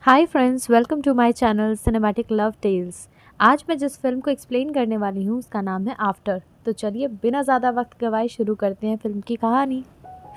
Hi friends, welcome to my channel cinematic love tales. आज मैं जिस फिल्म को एक्सप्लेन करने वाली हूँ उसका नाम है आफ्टर। तो चलिए बिना ज़्यादा वक्त गवाए शुरू करते हैं फिल्म की कहानी।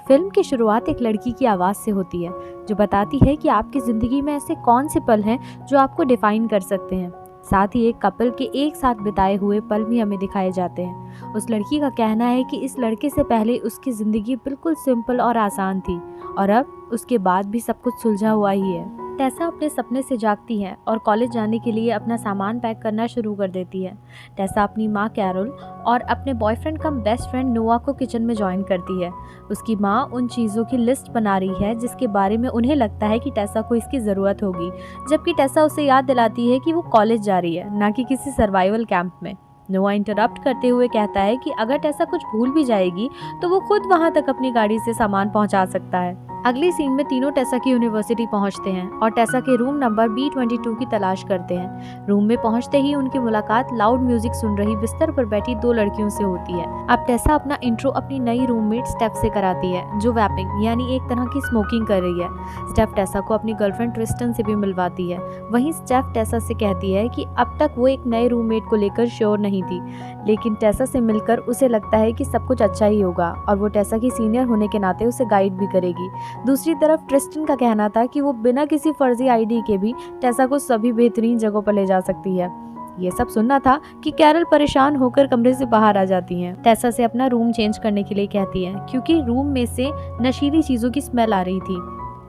फिल्म की शुरुआत एक लड़की की आवाज़ से होती है जो बताती है कि आपकी ज़िंदगी में ऐसे कौन से पल हैं जो आपको डिफाइन कर सकते हैं। साथ ही एक कपल के एक साथ बिताए हुए पल भी हमें दिखाए जाते हैं। उस लड़की का कहना है कि इस लड़के से पहले उसकी ज़िंदगी बिल्कुल सिंपल और आसान थी और अब उसके बाद भी सब कुछ सुलझा हुआ ही है। टेसा अपने सपने से जागती है और कॉलेज जाने के लिए अपना सामान पैक करना शुरू कर देती है। टेसा अपनी माँ कैरोल और अपने बॉयफ्रेंड कम बेस्ट फ्रेंड नोआ को किचन में ज्वाइन करती है। उसकी माँ उन चीज़ों की लिस्ट बना रही है जिसके बारे में उन्हें लगता है कि टेसा को इसकी ज़रूरत होगी, जबकि टेसा उसे याद दिलाती है कि वो कॉलेज जा रही है, ना कि किसी सर्वाइवल कैंप में। नोआ इंटरप्ट करते हुए कहता है कि अगर टेसा कुछ भूल भी जाएगी तो वो खुद वहाँ तक अपनी गाड़ी से सामान पहुँचा सकता है। अगली सीन में तीनों टेसा की यूनिवर्सिटी पहुंचते हैं और टेसा के रूम नंबर B22 की तलाश करते हैं। रूम में पहुंचते ही उनकी मुलाकात लाउड म्यूजिक सुन रही बिस्तर पर बैठी दो लड़कियों से होती है। अब टेसा अपना इंट्रो अपनी नई रूममेट स्टेफ से कराती है जो वैपिंग यानी एक तरह की स्मोकिंग कर रही है। स्टेफ टेसा को अपनी गर्लफ्रेंड ट्रिस्टन से भी मिलवाती है। वहीं स्टेफ टेसा से कहती है कि अब तक वो एक नए रूममेट को लेकर श्योर नहीं थी, लेकिन टेसा से मिलकर उसे लगता है कि सब कुछ अच्छा ही होगा और वो टेसा की सीनियर होने के नाते उसे गाइड भी करेगी। दूसरी तरफ ट्रिस्टन का कहना था कि वो बिना किसी फर्जी आईडी के भी टेसा को सभी बेहतरीन जगहों पर ले जा सकती है। ये सब सुनना था कि कैरल परेशान होकर कमरे से बाहर आ जाती हैं। टेसा से अपना रूम चेंज करने के लिए कहती है क्योंकि रूम में से नशीली चीज़ों की स्मेल आ रही थी।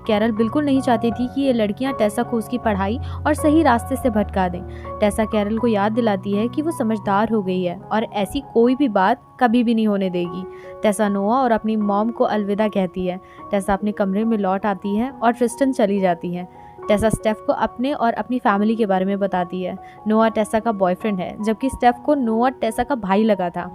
कैरल बिल्कुल नहीं चाहती थी कि ये लड़कियां टेसा को उसकी पढ़ाई और सही रास्ते से भटका दें। टेसा कैरल को याद दिलाती है कि वो समझदार हो गई है और ऐसी कोई भी बात कभी भी नहीं होने देगी। टेसा नोआ और अपनी मॉम को अलविदा कहती है। टेसा अपने कमरे में लौट आती है और ट्रिस्टन चली जाती है। टेसा स्टेफ को अपने और अपनी फैमिली के बारे में बताती है। नोआ टेसा का बॉयफ्रेंड है, जबकि स्टेफ को नोआ टेसा का भाई लगा था।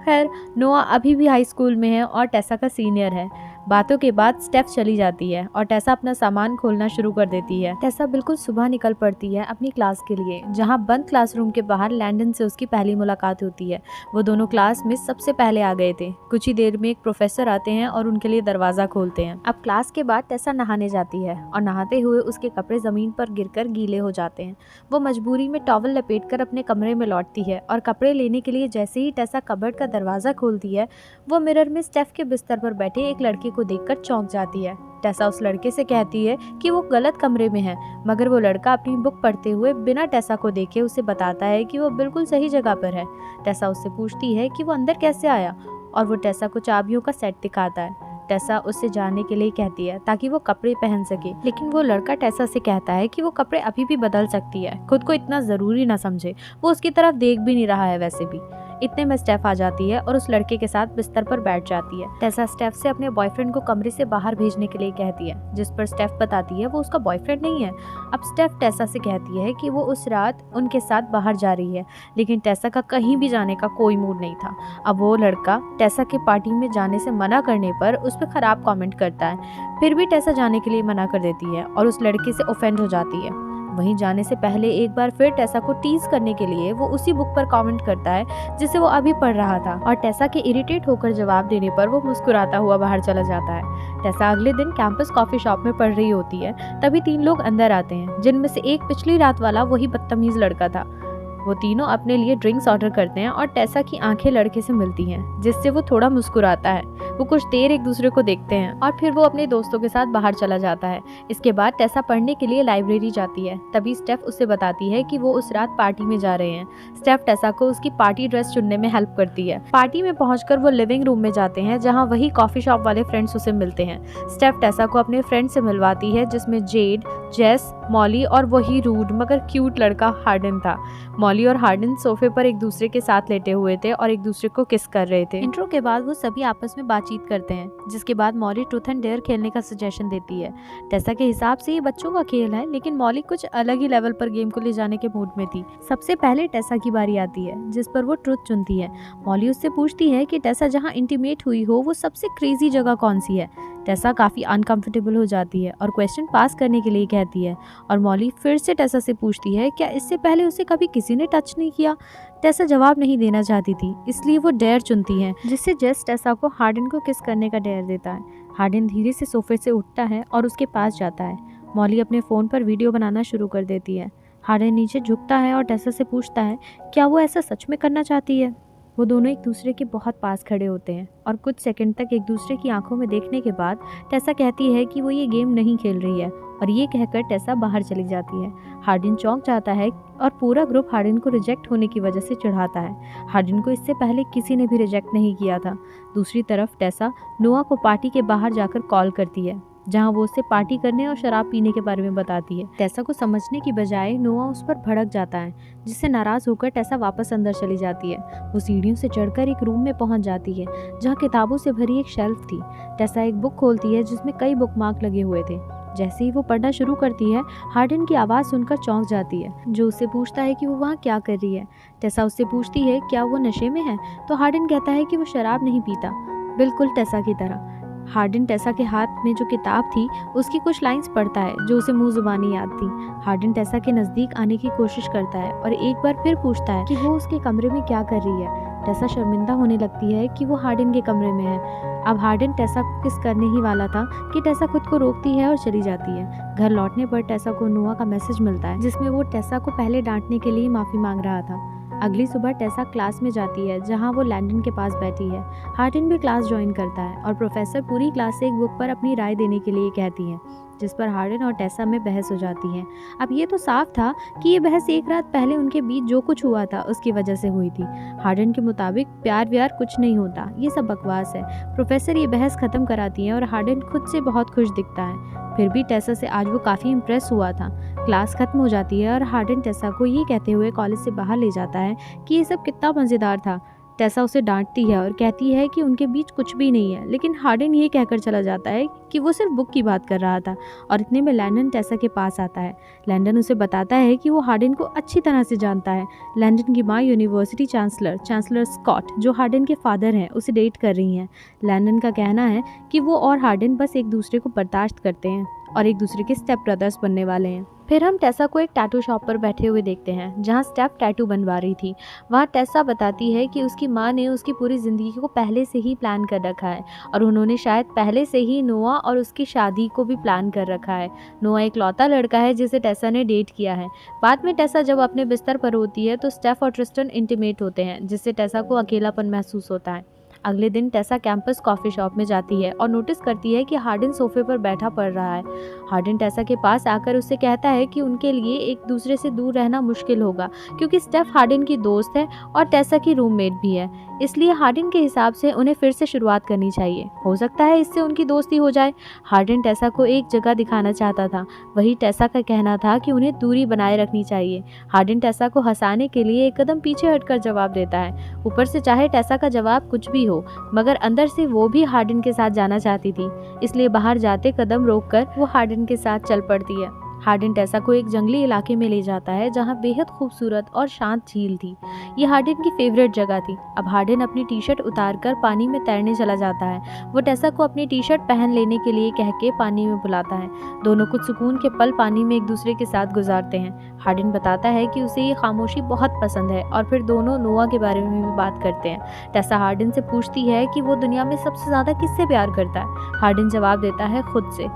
खैर, नोआ अभी भी हाई स्कूल में है और टेसा का सीनियर है। बातों के बाद स्टेफ चली जाती है और टेसा अपना सामान खोलना शुरू कर देती है। टेसा बिल्कुल सुबह निकल पड़ती है अपनी क्लास के लिए, जहां बंद क्लासरूम के बाहर लैंडन से उसकी पहली मुलाकात होती है। वो दोनों क्लास में सबसे पहले आ गए थे। कुछ ही देर में एक प्रोफेसर आते हैं और उनके लिए दरवाजा खोलते हैं। अब क्लास के बाद टेसा नहाने जाती है और नहाते हुए उसके कपड़े जमीन पर गिरकर गीले हो जाते हैं। वो मजबूरी में टॉवल लपेटकर अपने कमरे में लौटती है और कपड़े लेने के लिए जैसे ही टेसा कबर्ड का दरवाजा खोलती है, वो मिरर में स्टेफ के बिस्तर पर बैठे एक लड़के को देखकर चौंक जाती है। टेसा उस लड़के से कहती है कि वो गलत कमरे में है, मगर वो लड़का अपनी बुक पढ़ते हुए बिना टेसा को देखे उसे बताता है कि वो बिल्कुल सही जगह पर है। टेसा उससे पूछती है कि वो अंदर कैसे आया और वो टेसा को चाबियों का सेट दिखाता है। टेसा उससे जाने के लिए कहती है ताकि वो कपड़े पहन सके, लेकिन वो लड़का टेसा से कहता है कि वो कपड़े अभी भी बदल सकती है, खुद को इतना ज़रूरी ना समझे, वो उसकी तरफ देख भी नहीं रहा है वैसे भी। इतने में स्टेफ आ जाती है और उस लड़के के साथ बिस्तर पर बैठ जाती है। टेसा स्टेफ से अपने बॉयफ्रेंड को कमरे से बाहर भेजने के लिए कहती है, जिस पर स्टेफ बताती है वो उसका बॉयफ्रेंड नहीं है। अब स्टेफ टेसा से कहती है कि वो उस रात उनके साथ बाहर जा रही है, लेकिन टेसा का कहीं भी जाने का कोई मूड नहीं था। अब वो लड़का टेसा के पार्टी में जाने से मना करने पर उस पर खराब कमेंट करता है। फिर भी टेसा जाने के लिए मना कर देती है और उस लड़के से ऑफेंड हो जाती है। वहीं जाने से पहले एक बार फिर टेसा को टीज करने के लिए वो उसी बुक पर कमेंट करता है जिसे वो अभी पढ़ रहा था, और टेसा के इरिटेट होकर जवाब देने पर वो मुस्कुराता हुआ बाहर चला जाता है। टेसा अगले दिन कैंपस कॉफी शॉप में पढ़ रही होती है, तभी तीन लोग अंदर आते हैं, जिनमें से एक पिछली रात वाला वही बदतमीज लड़का था। वो तीनों अपने लिए ड्रिंक्स ऑर्डर करते हैं और टेसा की आंखें लड़के से मिलती हैं, जिससे वो थोड़ा मुस्कुराता है। वो कुछ देर एक दूसरे को देखते हैं और फिर वो अपने दोस्तों के साथ बाहर चला जाता है। इसके बाद टेसा पढ़ने के लिए लाइब्रेरी जाती है। तभी स्टेफ उसे बताती है कि वो उस रात पार्टी में जा रहे हैं। स्टेफ टेसा को उसकी पार्टी ड्रेस चुनने में हेल्प करती है। पार्टी में पहुंचकर वो लिविंग रूम में जाते हैं, जहाँ वही कॉफी शॉप वाले फ्रेंड्स उसे मिलते हैं। स्टेफ टेसा को अपने फ्रेंड से मिलवाती है, जिसमें जेड, जेस, मॉली और वही रूड मगर क्यूट लड़का हार्डन था। मॉली और हार्डन सोफे पर एक दूसरे के साथ लेटे हुए थे और एक दूसरे को किस कर रहे थे। इंट्रो के बाद वो सभी आपस में बातचीत करते हैं, जिसके बाद मॉली ट्रूथ एंड डेयर खेलने का सजेशन देती है। टेसा के हिसाब से ये बच्चों का खेल है, लेकिन मॉली कुछ अलग ही लेवल पर गेम को ले जाने के मूड में थी। सबसे पहले टेसा की बारी आती है, जिस पर वो ट्रूथ चुनती है। मॉली उससे पूछती है कि टेसा जहाँ इंटीमेट हुई हो वो सबसे क्रेजी जगह कौन सी है। टेसा काफ़ी अनकंफर्टेबल हो जाती है और क्वेश्चन पास करने के लिए कहती है, और मॉली फिर से टेसा से पूछती है क्या इससे पहले उसे कभी किसी ने टच नहीं किया। टेसा जवाब नहीं देना चाहती थी, इसलिए वो डेयर चुनती है, जिससे जेस टेसा को हार्डन को किस करने का डेयर देता है। हार्डन धीरे से सोफे से उठता है और उसके पास जाता है मॉली अपने फ़ोन पर वीडियो बनाना शुरू कर देती है। हार्डन नीचे झुकता है और टेसा से पूछता है क्या वो ऐसा सच में करना चाहती है। वो दोनों एक दूसरे के बहुत पास खड़े होते हैं और कुछ सेकंड तक एक दूसरे की आंखों में देखने के बाद टेसा कहती है कि वो ये गेम नहीं खेल रही है और ये कहकर टेसा बाहर चली जाती है। हार्डन चौंक जाता है और पूरा ग्रुप हार्डन को रिजेक्ट होने की वजह से चिढ़ाता है। हार्डन को इससे पहले किसी ने भी रिजेक्ट नहीं किया था। दूसरी तरफ टेसा नोआ को पार्टी के बाहर जाकर कॉल करती है, जहां वो उससे पार्टी करने और शराब पीने के बारे में बताती है। टेसा को समझने की बजाय नोआ उस पर भड़क जाता है, जिससे नाराज होकर टेसा वापस अंदर चली जाती है। वो सीढ़ियों से चढ़कर एक रूम में पहुंच जाती है जहां किताबों से भरी एक शेल्फ थी। टेसा एक बुक खोलती है जिसमें कई बुकमार्क लगे हुए थे। जैसे ही वो पढ़ना शुरू करती है, हार्डन की आवाज़ सुनकर चौंक जाती है, जो उससे पूछता है कि वो वहाँ क्या कर रही है। टेसा उससे पूछती है क्या वो नशे में है, तो हार्डन कहता है कि वो शराब नहीं पीता, बिल्कुल टेसा की तरह। हार्डन टेसा के हाथ में जो किताब थी उसकी कुछ लाइंस पढ़ता है जो उसे मुंह जुबानी याद थी। हार्डन टेसा के नज़दीक आने की कोशिश करता है और एक बार फिर पूछता है कि वो उसके कमरे में क्या कर रही है। टेसा शर्मिंदा होने लगती है कि वो हार्डन के कमरे में है। अब हार्डन टेसा को किस करने ही वाला था कि टेसा खुद को रोकती है और चली जाती है। घर लौटने पर टेसा को नोआ का मैसेज मिलता है जिसमें वो टेसा को पहले डांटने के लिए माफ़ी मांग रहा था। अगली सुबह टेसा क्लास में जाती है जहां वो लैंडन के पास बैठी है। हार्डन भी क्लास ज्वाइन करता है और प्रोफेसर पूरी क्लास से एक बुक पर अपनी राय देने के लिए कहती है, जिस पर हार्डन और टेसा में बहस हो जाती है। अब ये तो साफ था कि ये बहस एक रात पहले उनके बीच जो कुछ हुआ था उसकी वजह से हुई थी। हार्डन के मुताबिक प्यार व्यार कुछ नहीं होता, ये सब बकवास है। प्रोफेसर ये बहस खत्म कराती है और हार्डन खुद से बहुत खुश दिखता है। फिर भी टेसा से आज वो काफ़ी इम्प्रेस हुआ था। क्लास खत्म हो जाती है और हार्डन टेसा को ये कहते हुए कॉलेज से बाहर ले जाता है कि ये सब कितना मज़ेदार था। टेसा उसे डांटती है और कहती है कि उनके बीच कुछ भी नहीं है, लेकिन हार्डन ये कहकर चला जाता है कि वो सिर्फ बुक की बात कर रहा था। और इतने में लैंडन टेसा के पास आता है। लैंडन उसे बताता है कि वो हार्डन को अच्छी तरह से जानता है। लैंडन की माँ यूनिवर्सिटी चांसलर स्कॉट, जो हार्डन के फादर हैं, उसे डेट कर रही हैं। लैंडन का कहना है कि वो और हार्डन बस एक दूसरे को बर्दाश्त करते हैं और एक दूसरे के स्टेप ब्रदर्स बनने वाले हैं। फिर हम टेसा को एक टैटू शॉप पर बैठे हुए देखते हैं जहां स्टेप टैटू बनवा रही थी। वहां टेसा बताती है कि उसकी माँ ने उसकी पूरी ज़िंदगी को पहले से ही प्लान कर रखा है और उन्होंने शायद पहले से ही नोआ और उसकी शादी को भी प्लान कर रखा है। नोआ एक लौता लड़का है जिसे टेसा ने डेट किया है। बाद में टेसा जब अपने बिस्तर पर होती है तो स्टेफ और ट्रिस्टन इंटीमेट होते हैं, जिससे टेसा को अकेलापन महसूस होता है। अगले दिन टेसा कैंपस कॉफ़ी शॉप में जाती है और नोटिस करती है कि हार्डन सोफे पर बैठा पड़ रहा है। हार्डन टेसा के पास आकर उससे कहता है कि उनके लिए एक दूसरे से दूर रहना मुश्किल होगा क्योंकि स्टेफ हार्डन की दोस्त है और टेसा की रूममेट भी है, इसलिए हार्डन के हिसाब से उन्हें फिर से शुरुआत करनी चाहिए। हो सकता है इससे उनकी दोस्ती हो जाए। हार्डन टेसा को एक जगह दिखाना चाहता था, वही टेसा का कहना था कि उन्हें दूरी बनाए रखनी चाहिए। हार्डन टेसा को हंसाने के लिए एक कदम पीछे हटकर जवाब देता है। ऊपर से चाहे टेसा का जवाब कुछ भी हो, मगर अंदर से वो भी हार्डन के साथ जाना चाहती थी, इसलिए बाहर जाते कदम रोककर वो हार्डन के साथ चल पड़ती है। हार्डन टेसा को एक जंगली इलाके में ले जाता है जहां बेहद खूबसूरत और शांत झील थी। ये हार्डन की फेवरेट जगह थी। अब हार्डन अपनी टी शर्ट उतारकर पानी में तैरने चला जाता है। वो टेसा को अपनी टी शर्ट पहन लेने के लिए कह के पानी में बुलाता है। दोनों कुछ सुकून के पल पानी में एक दूसरे के साथ गुजारते हैं। हार्डन बताता है कि उसे ये खामोशी बहुत पसंद है और फिर दोनों नोआ के बारे में भी बात करते हैं। टेसा हार्डन से पूछती है कि वो दुनिया में सबसे ज़्यादा किससे प्यार करता है। हार्डन जवाब देता है खुद से।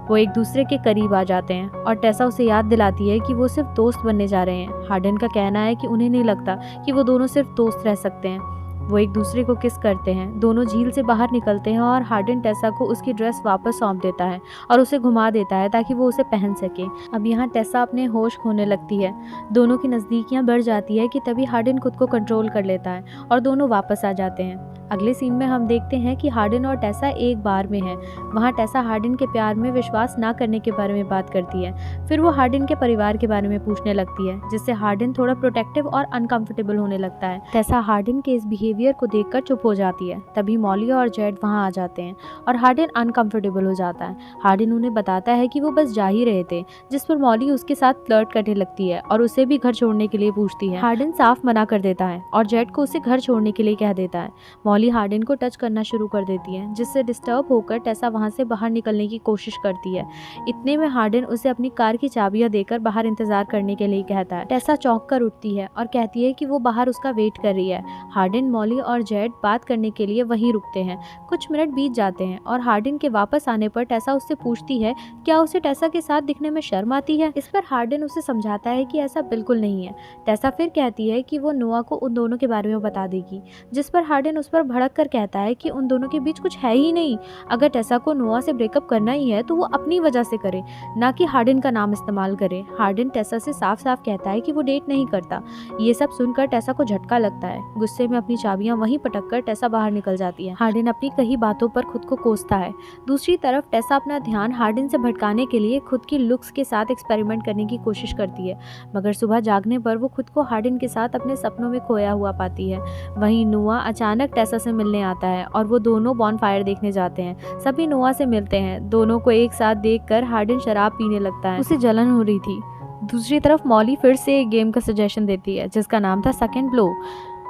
वो एक दूसरे के करीब आ जाते हैं और टेसा उसे याद दिलाती है कि वो सिर्फ दोस्त बनने जा रहे हैं। हार्डन का कहना है कि उन्हें नहीं लगता कि वो दोनों सिर्फ दोस्त रह सकते हैं। वो एक दूसरे को किस करते हैं। दोनों झील से बाहर निकलते हैं और हार्डन टेसा को उसकी ड्रेस वापस सौंप देता है और उसे घुमा देता है ताकि वो उसे पहन सके। अब यहाँ टेसा अपने होश खोने लगती है। दोनों की नज़दीकियाँ बढ़ जाती है कि तभी हार्डन खुद को कंट्रोल कर लेता है और दोनों वापस आ जाते हैं। अगले सीन में हम देखते हैं कि हार्डन और टेसा एक बार में हैं। वहाँ टेसा हार्डन के प्यार में विश्वास ना करने के बारे में बात करती है। फिर वो हार्डन के परिवार के बारे में पूछने लगती है, जिससे हार्डन थोड़ा प्रोटेक्टिव और अनकंफर्टेबल होने लगता है। टेसा हार्डन के इस बिहेवियर को देखकर चुप हो जाती है। तभी मॉली और जेड वहाँ आ जाते हैं और हार्डन अनकंफर्टेबल हो जाता है। हार्डन उन्हें बताता है कि वो बस जा ही रहे थे, जिस पर मॉली उसके साथ फ्लर्ट करने लगती है और उसे भी घर छोड़ने के लिए पूछती है। हार्डन साफ मना कर देता है और जेड को उसे घर छोड़ने के लिए कह देता है। मॉली हार्डन को टच करना शुरू कर देती है, जिससे डिस्टर्ब होकर टेसा वहां से बाहर निकलने की कोशिश करती है। इतने में हार्डन उसे अपनी कार की चाबियां देकर बाहर इंतजार करने के लिए कहता है। टेसा चौंक कर उठती है और कहती है कि वो बाहर उसका वेट कर रही है। हार्डन, मॉली और जेड बात करने के लिए वहीं रुकते हैं। कुछ मिनट बीत जाते हैं और हार्डिन के वापस आने पर टेसा उससे पूछती है क्या उसे टेसा के साथ दिखने में शर्म आती है। इस पर हार्डिन उसे समझाता है कि ऐसा बिल्कुल नहीं है। टेसा फिर कहती है कि वो नोआ को उन दोनों के बारे में बता देगी, जिस पर हार्डिन उस पर भड़क कर कहता है कि उन दोनों के बीच कुछ है ही नहीं। अगर टेसा को नोआ से ब्रेकअप करना ही है तो वो अपनी वजह से करे, ना कि हार्डिन का नाम इस्तेमाल करे। हार्डिन टेसा से साफ साफ कहता है कि वो डेट नहीं करता। ये सब सुनकर टेसा को झटका लगता है। गुस्से में अपनी चाबियां वहीं पटक कर टेसा बाहर निकल जाती है। हार्डिन अपनी कही बातों पर खुद को कोसता है। दूसरी तरफ टेसा अपना ध्यान हार्डिन से भटकाने के लिए खुद की लुक्स के साथ एक्सपेरिमेंट करने की कोशिश करती है, मगर सुबह जागने पर वो खुद को हार्डिन के साथ अपने सपनों में खोया हुआ पाती है। वहीं नोआ अचानक टेसा से मिलने आता है और वो दोनों बॉनफायर देखने जाते हैं। सभी नोआ से मिलते हैं। दोनों को एक साथ देखकर हार्डिन शराब पीने लगता है। उसे जलन हो रही थी। दूसरी तरफ मॉली फिर से एक गेम का सजेशन देती है जिसका नाम था सेकंड ब्लो।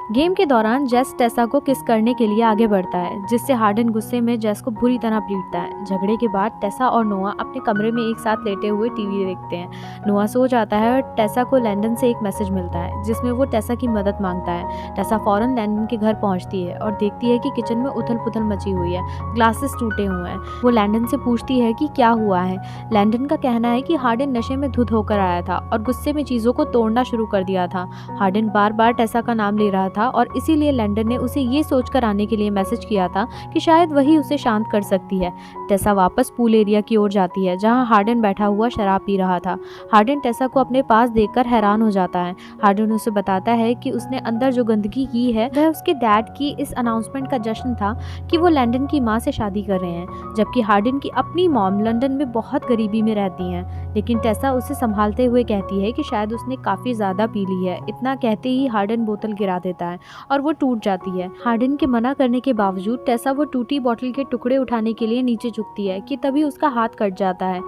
गेम के दौरान जेस टेसा को किस करने के लिए आगे बढ़ता है, जिससे हार्डिन गुस्से में जेस को बुरी तरह पीटता है। झगड़े के बाद टेसा और नोआ अपने कमरे में एक साथ लेटे हुए टीवी देखते हैं। नोआ सो जाता है और टेसा को लैंडन से एक मैसेज मिलता है जिसमें वो टेसा की मदद मांगता है। टेसा फौरन लैंडन के घर पहुंचती है और देखती है कि किचन में उथल पुथल मची हुई है, ग्लासेस टूटे हुए हैं। वो लैंडन से पूछती है कि क्या हुआ है। लैंडन का कहना है कि हार्डिन नशे में धुत होकर आया था और गुस्से में चीज़ों को तोड़ना शुरू कर दिया था। हार्डिन बार बार टेसा का नाम ले रहा था और इसीलिए लैंडन ने उसे ये सोचकर आने के लिए मैसेज किया था कि शायद वही उसे शांत कर सकती है। टेसा वापस पूल एरिया की ओर जाती है जहां हार्डिन बैठा हुआ शराब पी रहा था। हार्डिन टेसा को अपने पास देखकर हैरान हो जाता है। हार्डिन उसे बताता है कि उसने अंदर जो गंदगी की है वह उसके डैड की इस अनाउंसमेंट का जश्न था कि वो लैंडन की माँ से शादी कर रहे हैं, जबकि हार्डिन की अपनी मॉम लंदन में बहुत गरीबी में रहती हैं। लेकिन टेसा उसे संभालते हुए कहती है कि शायद उसने काफ़ी ज़्यादा पी ली है। इतना कहते ही हार्डिन बोतल गिरा देता है और वो टूट जाती है। हार्डिन के मना करने के बावजूद टेसा वो टूटी बोतल के टुकड़े उठाने के लिए नीचे झुकती है कि तभी उसका हाथ कट जाता है।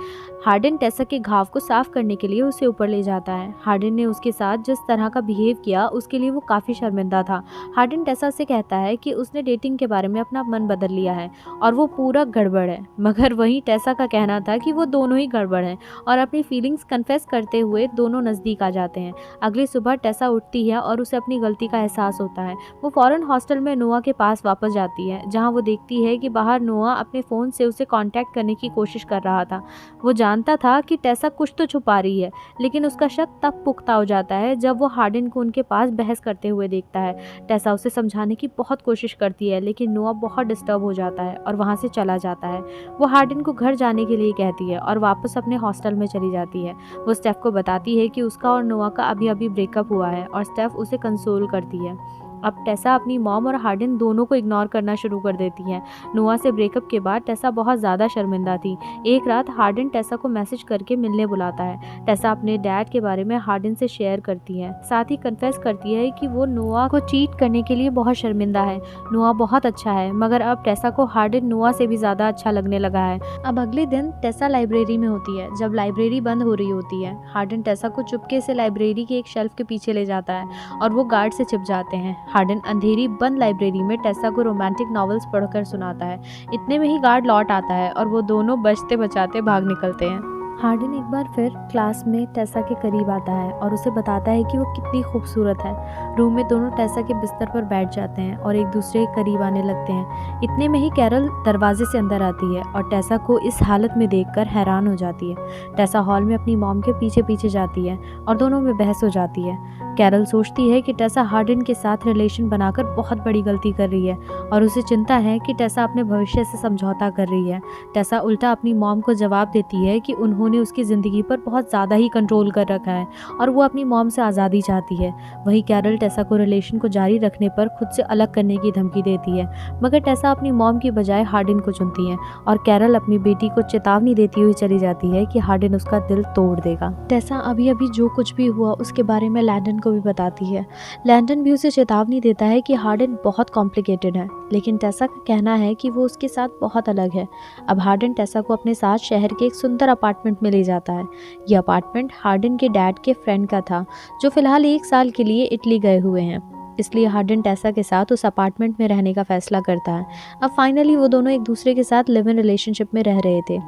हार्डिन टेसा के घाव को साफ करने के लिए उसे ऊपर ले जाता है। हार्डिन ने उसके साथ जिस तरह का बिहेव किया उसके लिए वो काफ़ी शर्मिंदा था। हार्डिन टेसा से कहता है कि उसने डेटिंग के बारे में अपना मन बदल लिया है और वो पूरा गड़बड़ है, मगर वहीं टेसा का कहना था कि वो दोनों ही गड़बड़ हैं और अपनी फीलिंग्स कन्फेस करते हुए दोनों नज़दीक आ जाते हैं। अगली सुबह टेसा उठती है और उसे अपनी गलती का एहसास होता है। वो फौरन हॉस्टल में नोआ के पास वापस जाती है जहां वो देखती है कि बाहर नोआ अपने फ़ोन से उसे कांटेक्ट करने की कोशिश कर रहा था। वो जानता था कि टेसा कुछ तो छुपा रही है, लेकिन उसका शक तब पुख्ता हो जाता है जब वो हार्डिन को उनके पास बहस करते हुए देखता है। टेसा उसे समझाने की बहुत कोशिश करती है, लेकिन नोआ बहुत डिस्टर्ब हो जाता है और वहाँ से चला जाता है। वो हार्डिन को घर जाने के लिए कहती है और वापस अपने हॉस्टल में चली जाती है। वो स्टेफ को बताती है कि उसका और नोआ का अभी अभी ब्रेकअप हुआ है और स्टेफ उसे कंसोल करती है। अब टेसा अपनी मॉम और हार्डिन दोनों को इग्नोर करना शुरू कर देती है। नोआ से ब्रेकअप के बाद टेसा बहुत ज़्यादा शर्मिंदा थी। एक रात हार्डिन टेसा को मैसेज करके मिलने बुलाता है। टेसा अपने डैड के बारे में हार्डिन से शेयर करती है, साथ ही कन्फेस करती है कि वो नोआ को चीट करने के लिए बहुत शर्मिंदा है। नोआ बहुत अच्छा है, मगर अब टेसा को हार्डिन नोआ से भी ज़्यादा अच्छा लगने लगा है। अब अगले दिन टेसा लाइब्रेरी में होती है जब लाइब्रेरी बंद हो रही होती है। हार्डिन टेसा को चुपके से लाइब्रेरी के एक शेल्फ के पीछे ले जाता है और वो गार्ड से छिप जाते हैं। हार्डिन अंधेरी बंद लाइब्रेरी में टेसा को रोमांटिक नॉवेल्स पढ़कर सुनाता है। इतने में ही गार्ड लौट आता है और वो दोनों बचते बचाते भाग निकलते हैं। हार्डिन एक बार फिर क्लास में टेसा के करीब आता है और उसे बताता है कि वो कितनी खूबसूरत है। रूम में दोनों टेसा के बिस्तर पर बैठ जाते हैं और एक दूसरे के करीब आने लगते हैं। इतने में ही कैरल दरवाजे से अंदर आती है और टेसा को इस हालत में देखकर हैरान हो जाती है। टेसा हॉल में अपनी मॉम के पीछे पीछे जाती है और दोनों में बहस हो जाती है। कैरल सोचती है कि टेसा हार्डिन के साथ रिलेशन बनाकर बहुत बड़ी गलती कर रही है और उसे चिंता है कि टेसा अपने भविष्य से समझौता कर रही है। टेसा उल्टा अपनी मॉम को जवाब देती है कि उन्होंने उसकी ज़िंदगी पर बहुत ज़्यादा ही कंट्रोल कर रखा है और वो अपनी मॉम से आज़ादी चाहती है। वहीं कैरल टेसा को रिलेशन को जारी रखने पर खुद से अलग करने की धमकी देती है, मगर टेसा अपनी मॉम की बजाय हार्डिन को चुनती है और कैरल अपनी बेटी को चेतावनी देती हुई चली जाती है कि हार्डिन उसका दिल तोड़ देगा। टेसा अभी अभी जो कुछ भी हुआ उसके बारे में लैंडन को भी बताती है। लैंडन भी उसे चेतावनी देता है कि हार्डिन बहुत कॉम्प्लिकेटेड है, लेकिन टेसा का कहना है कि वो उसके साथ बहुत अलग है। अब हार्डिन टेसा को अपने साथ शहर के एक सुंदर अपार्टमेंट में ले जाता है। यह अपार्टमेंट हार्डिन के डैड के फ्रेंड का था जो फिलहाल 1 साल के लिए इटली गए हुए हैं, इसलिए हार्डिन टेसा के साथ उस अपार्टमेंट में रहने का फैसला करता है। अब फाइनली वो दोनों एक दूसरे के साथ लिव इन रिलेशनशिप में रह रहे थे।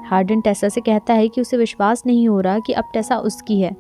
हार्डन टेसा से कहता है कि उसे विश्वास नहीं हो रहा कि अब टेसा उसकी है।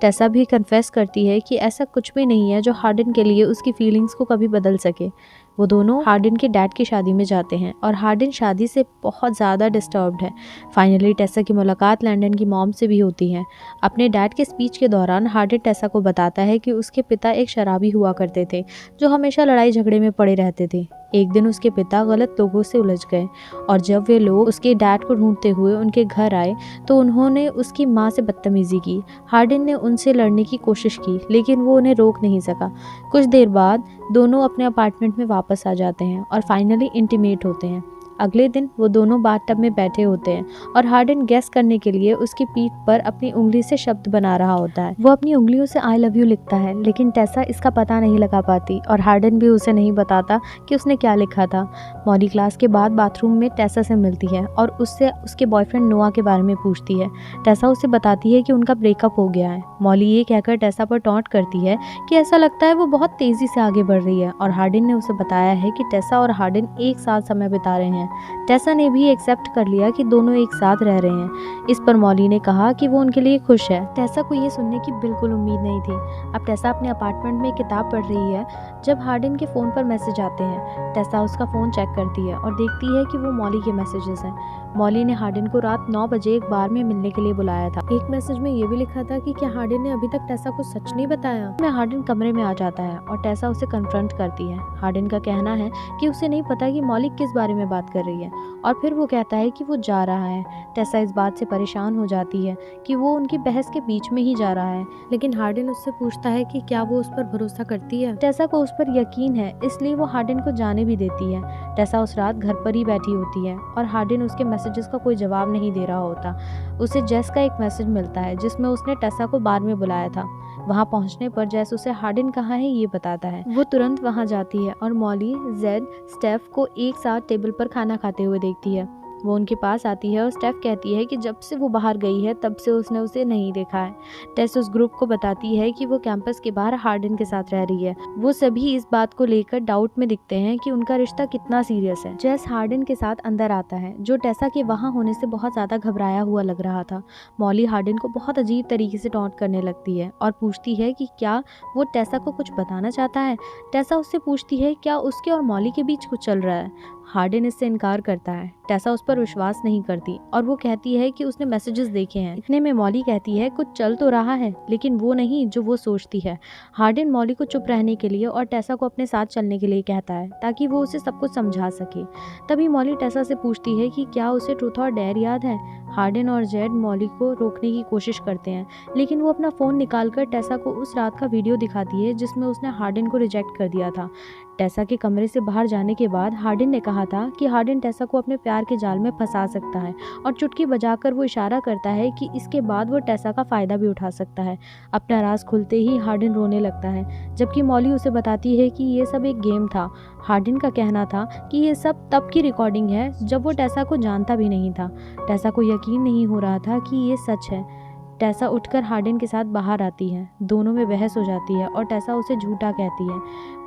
टेसा भी कन्फेस करती है कि ऐसा कुछ भी नहीं है जो हार्डन के लिए उसकी फीलिंग्स को कभी बदल सके। वो दोनों हार्डन के डैड की शादी में जाते हैं और हार्डन शादी से बहुत ज़्यादा डिस्टर्ब्ड है। फाइनली टेसा की मुलाकात लंदन की मॉम से भी होती है। अपने डैड के स्पीच के दौरान हार्डन टेसा को बताता है कि उसके पिता एक शराबी हुआ करते थे जो हमेशा लड़ाई झगड़े में पड़े रहते थे। एक दिन उसके पिता गलत लोगों से उलझ गए और जब वे लोग उसके डैड को ढूंढते हुए उनके घर आए तो उन्होंने उसकी माँ से बदतमीजी की। हार्डन ने उनसे लड़ने की कोशिश की लेकिन वो उन्हें रोक नहीं सका। कुछ देर बाद दोनों अपने अपार्टमेंट में वापस आ जाते हैं और फाइनली इंटीमेट होते हैं। अगले दिन वो दोनों बाथटब में बैठे होते हैं और हार्डन गेस करने के लिए उसकी पीठ पर अपनी उंगली से शब्द बना रहा होता है। वो अपनी उंगलियों से आई लव यू लिखता है लेकिन टेसा इसका पता नहीं लगा पाती और हार्डन भी उसे नहीं बताता कि उसने क्या लिखा था। मॉली क्लास के बाद बाथरूम में टेसा से मिलती है और उससे उसके बॉयफ्रेंड नोआ के बारे में पूछती है। टेसा उसे बताती है कि उनका ब्रेकअप हो गया है। मॉली ये कहकर टेसा पर टॉन्ट करती है कि ऐसा लगता है वो बहुत तेजी से आगे बढ़ रही है और हार्डन ने उसे बताया है कि टेसा और हार्डन एक साथ समय बिता रहे हैं। टेसा ने भी एक्सेप्ट कर लिया कि दोनों एक साथ रह रहे हैं। इस पर मॉली ने कहा कि वो उनके लिए खुश है। टेसा को ये सुनने की बिल्कुल उम्मीद नहीं थी। अब टेसा अपने अपार्टमेंट में एक किताब पढ़ रही है जब हार्डन के फ़ोन पर मैसेज आते हैं। टेसा उसका फ़ोन चेक करती है और देखती है कि वो मॉली के मैसेजेस हैं। मॉली ने हार्डन को रात 9 बजे एक बार में मिलने के लिए बुलाया था। एक मैसेज में ये भी लिखा था कि क्या हार्डन ने अभी तक टेसा को सच नहीं बताया। में हार्डन कमरे में आ जाता है और टेसा उसे कन्फ्रंट करती है। हार्डन का कहना है कि उसे नहीं पता कि मॉली किस बारे में बात कर रही है और फिर वो कहता है कि वो जा रहा है। टेसा इस बात से परेशान हो जाती है कि वो उनकी बहस के बीच में ही जा रहा है, लेकिन हार्डन उससे पूछता है कि क्या वो उस पर भरोसा करती है। टेसा को उस पर यकीन है इसलिए वो हार्डन को जाने भी देती है। टेसा उस रात घर पर ही बैठी होती है और हार्डन उसके मैसेजेस का कोई जवाब नहीं दे रहा होता। उसे जेस का एक मैसेज मिलता है जिसमें उसने टेसा को बार में बुलाया था। वहां पहुंचने पर जेस उसे हार्डन कहाँ है ये बताता है। वो तुरंत वहां जाती है और मॉली, जेड, स्टेफ को एक साथ टेबल पर खाना खाते हुए देखती है। वो उनके पास आती है और स्टेफ कहती है कि जब से वो बाहर गई है तब से उसने उसे नहीं देखा है। टेस उस ग्रुप को बताती है कि वो कैंपस के बाहर हार्डन के साथ रह रही है। वो सभी इस बात को लेकर डाउट में दिखते हैं कि उनका रिश्ता कितना सीरियस है। जेस हार्डन के साथ अंदर आता है जो टेसा के वहाँ होने से बहुत ज़्यादा घबराया हुआ लग रहा था। मॉली हार्डन को बहुत अजीब तरीके से टॉन्ट करने लगती है और पूछती है कि क्या वो टेसा को कुछ बताना चाहता है। टेसा उससे पूछती है क्या उसके और मॉली के बीच कुछ चल रहा है। हार्डन इससे इनकार करता है। टेसा उस पर विश्वास नहीं करती और वो कहती है कि उसने मैसेजेस देखे हैं। इतने में मॉली कहती है कुछ चल तो रहा है लेकिन वो नहीं जो वो सोचती है। हार्डन मॉली को चुप रहने के लिए और टेसा को अपने साथ चलने के लिए कहता है ताकि वो उसे सब कुछ समझा सके। तभी मॉली टेसा से पूछती है कि क्या उसे ट्रूथ और डेयर याद है। हार्डन और जेड मॉली को रोकने की कोशिश करते हैं लेकिन वो अपना फ़ोन निकालकर टेसा को उस रात का वीडियो दिखाती है जिसमें उसने हार्डन को रिजेक्ट कर दिया था। टेसा के कमरे से बाहर जाने के बाद हार्डन ने कहा था कि हार्डन टेसा को अपने प्यार के जाल में फंसा सकता है और चुटकी बजाकर वो इशारा करता है कि इसके बाद वो टेसा का फ़ायदा भी उठा सकता है। अपना राज खुलते ही हार्डन रोने लगता है जबकि मॉली उसे बताती है कि ये सब एक गेम था। हार्डन का कहना था कि ये सब तब की रिकॉर्डिंग है जब वो टेसा को जानता भी नहीं था। टेसा को यकीन नहीं हो रहा था कि ये सच है। टेसा उठकर हार्डन के साथ बाहर आती है। दोनों में बहस हो जाती है और टेसा उसे झूठा कहती है।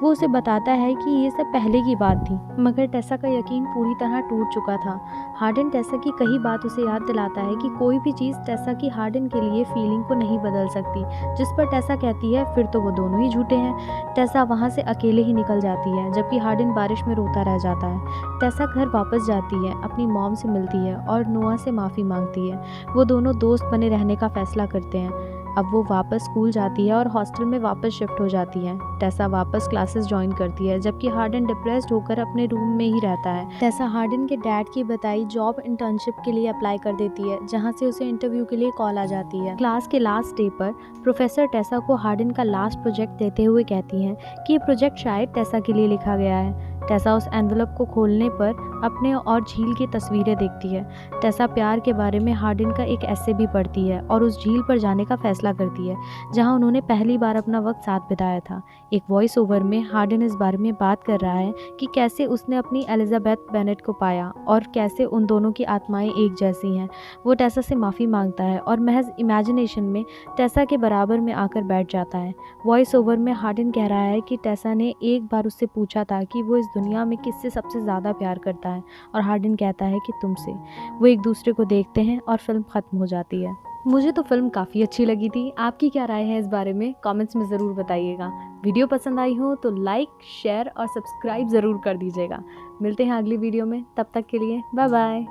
वो उसे बताता है कि ये सब पहले की बात थी मगर टेसा का यकीन पूरी तरह टूट चुका था। हार्डन टेसा की कई बात उसे याद दिलाता है कि कोई भी चीज़ टेसा की हार्डन के लिए फीलिंग को नहीं बदल सकती, जिस पर टेसा कहती है फिर तो वो दोनों ही झूठे हैं। टेसा वहाँ से अकेले ही निकल जाती है जबकि हार्डन बारिश में रोता रह जाता है। टेसा घर वापस जाती है, अपनी मॉम से मिलती है और नोआ से माफ़ी मांगती है। वो दोनों दोस्त बने रहने का फैसला करते हैं। अब वो वापस स्कूल जाती है और हॉस्टल में वापस शिफ्ट हो जाती है। टेसा वापस क्लासेस ज्वाइन करती है जबकि हार्डन डिप्रेस्ड होकर अपने रूम में ही रहता है। टेसा हार्डन के डैड की बताई जॉब इंटर्नशिप के लिए अप्लाई कर देती है जहां से उसे इंटरव्यू के लिए कॉल आ जाती है। क्लास के लास्ट डे पर प्रोफेसर टेसा को हार्डन का लास्ट प्रोजेक्ट देते हुए कहती हैं कि ये प्रोजेक्ट शायद टेसा के लिए लिखा गया है। टेसा उस एनवलप को खोलने पर अपने और झील की तस्वीरें देखती है। टेसा प्यार के बारे में हार्डन का एक ऐसे भी पढ़ती है और उस झील पर जाने का फैसला करती है जहां उन्होंने पहली बार अपना वक्त साथ बिताया था। एक वॉइस ओवर में हार्डन इस बारे में बात कर रहा है कि कैसे उसने अपनी एलिजाबेथ बेनेट को पाया और कैसे उन दोनों की आत्माएं एक जैसी हैं। वो टेसा से माफ़ी मांगता है और महज इमेजिनेशन में टेसा के बराबर में आकर बैठ जाता है। वॉइस ओवर में हार्डन कह रहा है कि टेसा ने एक बार उससे पूछा था कि वो इस दुनिया में किससे सबसे ज़्यादा प्यार करता है और हार्डिन कहता है कि तुमसे। वो एक दूसरे को देखते हैं और फिल्म ख़त्म हो जाती है। मुझे तो फिल्म काफ़ी अच्छी लगी थी। आपकी क्या राय है इस बारे में कमेंट्स में ज़रूर बताइएगा। वीडियो पसंद आई हो तो लाइक, शेयर और सब्सक्राइब ज़रूर कर दीजिएगा। मिलते हैं अगली वीडियो में, तब तक के लिए बाय बाय।